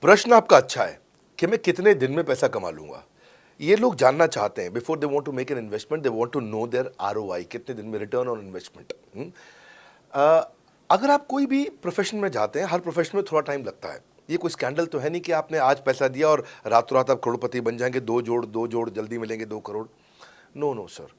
प्रश्न आपका अच्छा है कि मैं कितने दिन में पैसा कमा लूंगा। ये लोग जानना चाहते हैं। Before they want to make an investment they want to know their ROI, कितने दिन में रिटर्न ऑन इन्वेस्टमेंट। अगर आप कोई भी प्रोफेशन में जाते हैं, हर प्रोफेशन में थोड़ा टाइम लगता है। ये कोई स्कैंडल तो है नहीं कि आपने आज पैसा दिया और रातों रात आप करोड़पति बन जाएंगे, दो जोड़ जल्दी मिलेंगे 2 करोड़। नो नो सर,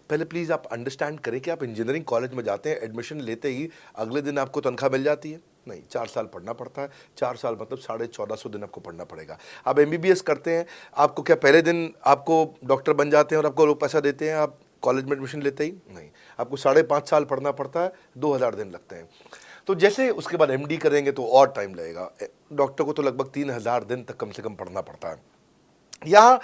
पहले प्लीज़ आप अंडरस्टैंड करें कि आप इंजीनियरिंग कॉलेज में जाते हैं, एडमिशन लेते ही अगले दिन आपको तनख्वाह मिल जाती है? नहीं, 4 साल पढ़ना पड़ता है। 4 साल मतलब 1450 दिन आपको पढ़ना पड़ेगा। आप एमबीबीएस करते हैं, आपको क्या पहले दिन आपको डॉक्टर बन जाते हैं और आपको लोग पैसा देते हैं आप कॉलेज में एडमिशन लेते ही? नहीं, आपको 5.5 साल पढ़ना पड़ता है, 2000 दिन लगते हैं। तो जैसे उसके बाद एमडी करेंगे तो और टाइम लगेगा। डॉक्टर को तो लगभग 3000 दिन तक कम से कम पढ़ना पड़ता है। यहाँ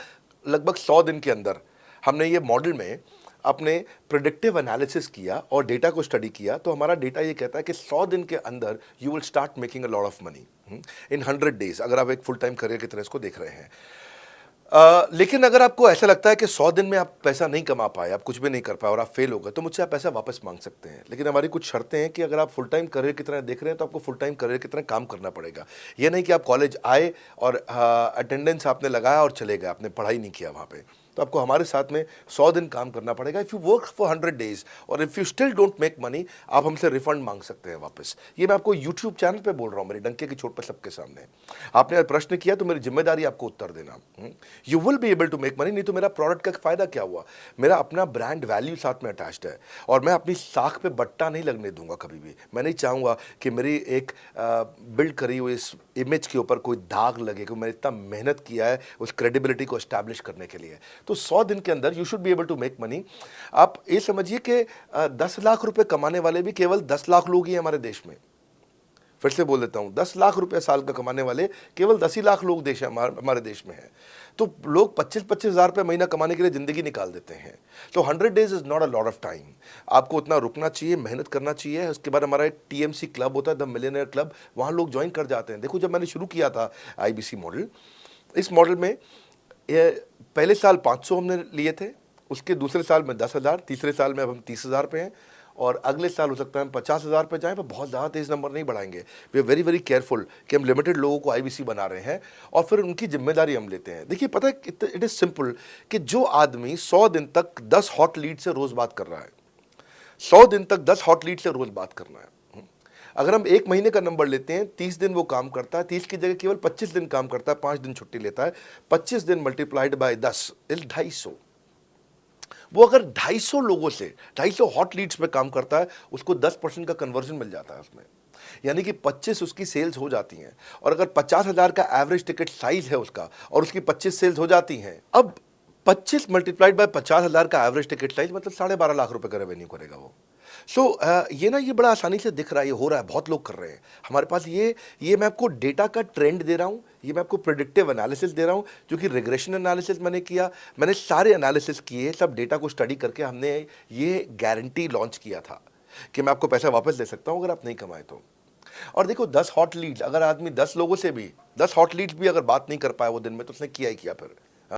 लगभग 100 दिन के अंदर हमने ये मॉडल में अपने प्रेडिक्टिव एनालिसिस किया और डेटा को स्टडी किया, तो हमारा डेटा ये कहता है कि 100 दिन के अंदर you will start making a lot of money in 100 days, अगर आप एक फुल टाइम करियर की तरह इसको देख रहे हैं। लेकिन अगर आपको ऐसा लगता है कि 100 दिन में आप पैसा नहीं कमा पाए, आप कुछ भी नहीं कर पाए और आप फेल हो गए, तो मुझसे आप पैसा वापस मांग सकते हैं। लेकिन हमारी कुछ शर्तें हैं कि अगर आप फुल टाइम करियर की तरह देख रहे हैं तो आपको फुल टाइम करियर की तरह काम करना पड़ेगा। ये नहीं कि आप कॉलेज आए और अटेंडेंस आपने लगाया और चले गए, आपने पढ़ाई नहीं किया वहाँ पे। तो आपको हमारे साथ में 100 दिन काम करना पड़ेगा। If you work for 100 days और if you still don't make money, आप हमसे रिफंड मांग सकते हैं वापस। ये मैं आपको यूट्यूब चैनल पे बोल रहा हूँ, मेरी डंके की चोट पे सबके सामने। आपने प्रश्न किया तो मेरी जिम्मेदारी आपको उत्तर देना। You will be able to make money, नहीं तो मेरा प्रोडक्ट का फायदा क्या हुआ? मेरा अपना ब्रांड वैल्यू साथ में अटैच्ड है और मैं अपनी साख पे बट्टा नहीं लगने दूंगा कभी भी। मैं नहीं चाहूँगा कि मेरी एक बिल्ड करी हुई इस इमेज के ऊपर कोई दाग लगे, कि मैंने इतना मेहनत किया है उस क्रेडिबिलिटी को एस्टैब्लिश करने के लिए। तो 100 दिन के अंदर you should be able to make money. आप ये समझिए कि 10 लाख रुपए कमाने वाले भी केवल 10 लाख लोग ही हैं हमारे देश में। फिर से बोल देता हूं, 10 लाख रुपए साल का कमाने वाले केवल 10 ही लाख लोग देश हमारे देश में हैं। तो लोग 25-25 हज़ार रुपये महीना कमाने के लिए ज़िंदगी निकाल देते हैं। तो 100 days is not a lot of time. आपको उतना रुकना चाहिए, मेहनत करना चाहिए। उसके बाद हमारा एक टीएमसी क्लब होता है, द मिलियनेयर क्लब, वहाँ लोग ज्वाइन कर जाते हैं। देखो, जब मैंने शुरू किया था आईबीसी मॉडल, इस मॉडल में पहले साल 500 हमने लिए थे, उसके दूसरे साल में 10,000, तीसरे साल में अब हम 30,000 पे हैं और अगले साल हो सकता है हम 50,000 पे जाएं, पर बहुत ज़्यादा तेज़ नंबर नहीं बढ़ाएंगे। We are very very careful कि हम लिमिटेड लोगों को आईबीसी बना रहे हैं और फिर उनकी जिम्मेदारी हम लेते हैं। देखिए, पता है इट इज़ सिंपल कि जो आदमी 100 दिन तक 10 हॉट लीड से रोज़ बात कर रहा है, 100 दिन तक 10 हॉट लीड से रोज़ बात करना है। अगर हम 1 महीने का नंबर लेते हैं, 30 दिन वो काम करता है, 30 की जगह केवल 25 दिन काम करता है, 5 दिन छुट्टी लेता है, 25 दिन मल्टीप्लाइड बाय 10 इज 250। वो अगर 250 लोगों से 250 हॉट लीड्स पे काम करता है, उसको 10% का कन्वर्जन मिल जाता है उसमें, यानी कि 25 उसकी सेल्स हो जाती हैं। और अगर 50,000 का एवरेज टिकट साइज है उसका और उसकी 25 सेल्स हो जाती हैं, अब 25 मल्टीप्लाइड बाय 50,000 का एवरेज टिकट साइज मतलब 12.5 लाख रुपए का रेवेन्यू करेगा वो। ये बड़ा आसानी से दिख रहा है, ये हो रहा है, बहुत लोग कर रहे हैं हमारे पास। ये मैं आपको डेटा का ट्रेंड दे रहा हूँ, ये मैं आपको प्रेडिक्टिव एनालिसिस दे रहा हूँ, जो कि रिग्रेशन एनालिसिस मैंने किया। मैंने सारे एनालिसिस किए, सब डेटा को स्टडी करके हमने ये गारंटी लॉन्च किया था कि मैं आपको पैसा वापस दे सकता हूँ अगर आप नहीं कमाए तो। और देखो, 10 हॉट लीड्स, अगर आदमी 10 लोगों से भी 10 हॉट लीड्स भी अगर बात नहीं कर पाया वो दिन में, तो उसने किया ही किया फिर।